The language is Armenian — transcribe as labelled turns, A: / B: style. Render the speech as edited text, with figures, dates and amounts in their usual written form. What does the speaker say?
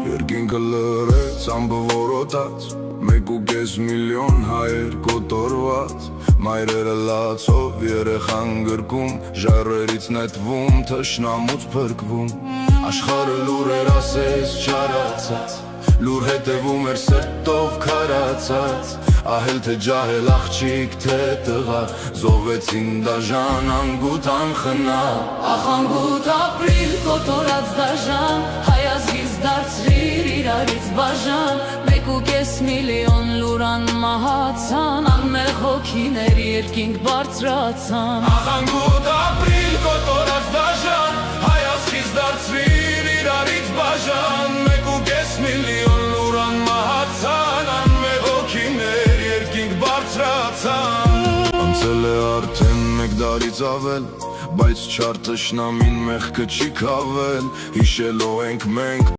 A: Երկինքը լրեց ամբը որոտած, 1.5 միլիոն հայեր կոտորված, մայրերը լացով երեխան գրկում, ժայռերից նետվում, թշնամուց փրկվում, աշխարհը լուր էր ասես չարացած, լուր հետևում էր սրտով քարացած, ահել թե ջահել աղջիկ թե տղա, զոհվեցին դաժան անգութ անխնա,
B: ախ անգութ ապրիլ կոտորած դաժան, հայ ազգից դարձրիր իրարից բաժան, 1.5 միլիոն լուրան մահացան, անմեղ հոգիների երկինք բարձրացան,
A: ախ անգութ ապրիլ կոտորած դաժան, հայ ազգից դարձրիր իրարից բաժան, 1.5 միլիոն լուրան մահացան, անմեղ հոգիներ երկինք բարձրացան, անցել է արդեն մեկ դարից ավել, բայց չար թշնամին մեղքը չի քավել, հիշելով ենք մենք